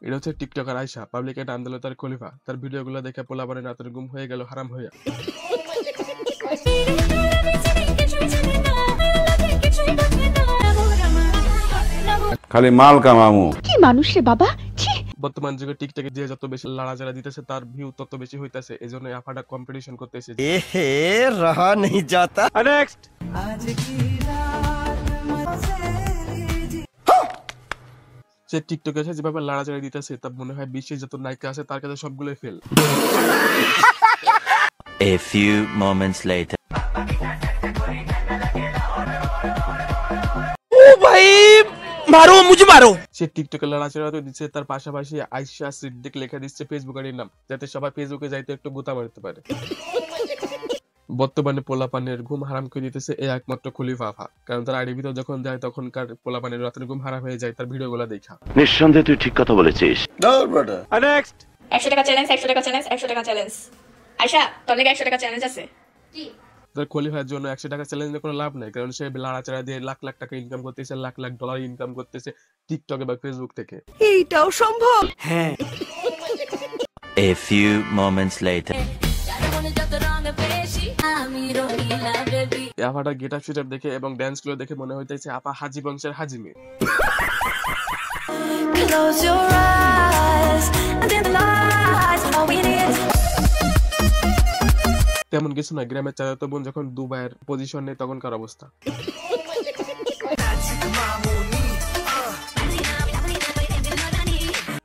এটা হচ্ছে টিকটকার আয়শা, পাবলিকে নাম দিল তার খলিফা। তার ভিডিওগুলো দেখে পোলাপানের রাতের ঘুম হয়ে গেল হারাম হইয়া। খালি মাল কামামু। কি মানুষ রে বাবা। বর্তমান যুগে টিকটকে যে যত বেশি লাড়াচাড়া দিতেছে তার ভিউ তত বেশি হইতাছে, এজন্য আফাটা কম্পিটিশন করতেছে। এহে রহা नहीं जाता। নেক্সট সে টিকটকে এসে যেভাবে লাড়াচাড়া দিতেছে তা মনে হয় বিশ্বের যত নায়িকা আছে তার কাছে সবগুলোই fail. A few moments later. ओ भाई मारो मुझे मारो। সে টিকটকে লাড়াচাড়া তো দিচ্ছে, তার পাশাপাশি আয়শা সিদ্দিক লেখা দিচ্ছে ফেসবুক আইডির নাম, যাতে সবাই ফেসবুকে যাইতে একটু গোতা মারতে পারে। বর্তমানে পোলাপানের ঘুম হারাম করে দিতেছে এই একমাত্র খলিফা আফা, কারণ তার আইডি ভিতর যখন যায় তখনকার পোলাপানের রাতের ঘুম হারাম হয়ে যায় তার ভিডিওগুলো দেখা। নিঃসন্দেহে তুই ঠিক কথা বলেছিস। নেক্সট 100 টাকা চ্যালেঞ্জ 100 টাকা চ্যালেঞ্জ 100 টাকা চ্যালেঞ্জ। আয়শা তোর লেগে 100 টাকা চ্যালেঞ্জ আছে। তার খলিফার জন্য 100 টাকা চ্যালেঞ্জে কোনো লাভ নাই, কারণ সে লাড়াচাড়া দিয়ে লাখ লাখ টাকা ইনকাম করতেছে, লাখ লাখ ডলার ইনকাম করতেছে টিকটকে বা ফেসবুক থেকে। এইটাও সম্ভব। হ্যাঁ। A few moments later. এই আফাটা গেটআপ শুটআপ দেখে এবং ড্যান্স গুলো দেখে মনে হইতেছে আপা হাজি বংশের হাজি মেয়ে। তেমন কিছু না, গ্রামের চাচাতো বোন যখন দুবাইয়ের পজিশন নেই তখনকার অবস্থা।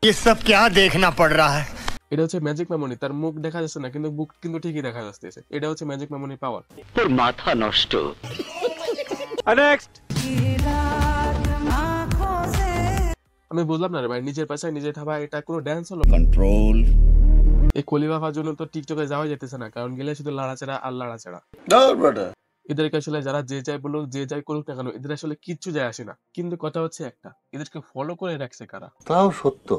ये सब क्या देखना पड़ रहा है। এটা হচ্ছে ম্যাজিক মেমোরি, তার মুখ দেখা যাচ্ছে না কিন্তু বুক কিন্তু ঠিকই দেখা যাচ্ছে। এটা হচ্ছে ম্যাজিক মেমোরি পাওয়ার। তোর মাথা নষ্ট। নেক্সট আমি বুঝলাম না রে ভাই, নিজের পাশায় নিজে থাবা এটা কোনো ড্যান্স হলো? कंट्रोल। এই খলিফার জন্য তো টিকটকে যাওয়া যেতেছে না, কারণ গেলে শুধু লাড়াচাড়া আর লাড়াচাড়া। এদেরকে আসলে যারা যে যাই বলুক যে যাই করুক না কেন এদের আসলে কিচ্ছু যায় আসে না, কিন্তু কথা হচ্ছে একটা, এদেরকে ফলো করে রাখছে কারা? তাও সত্য।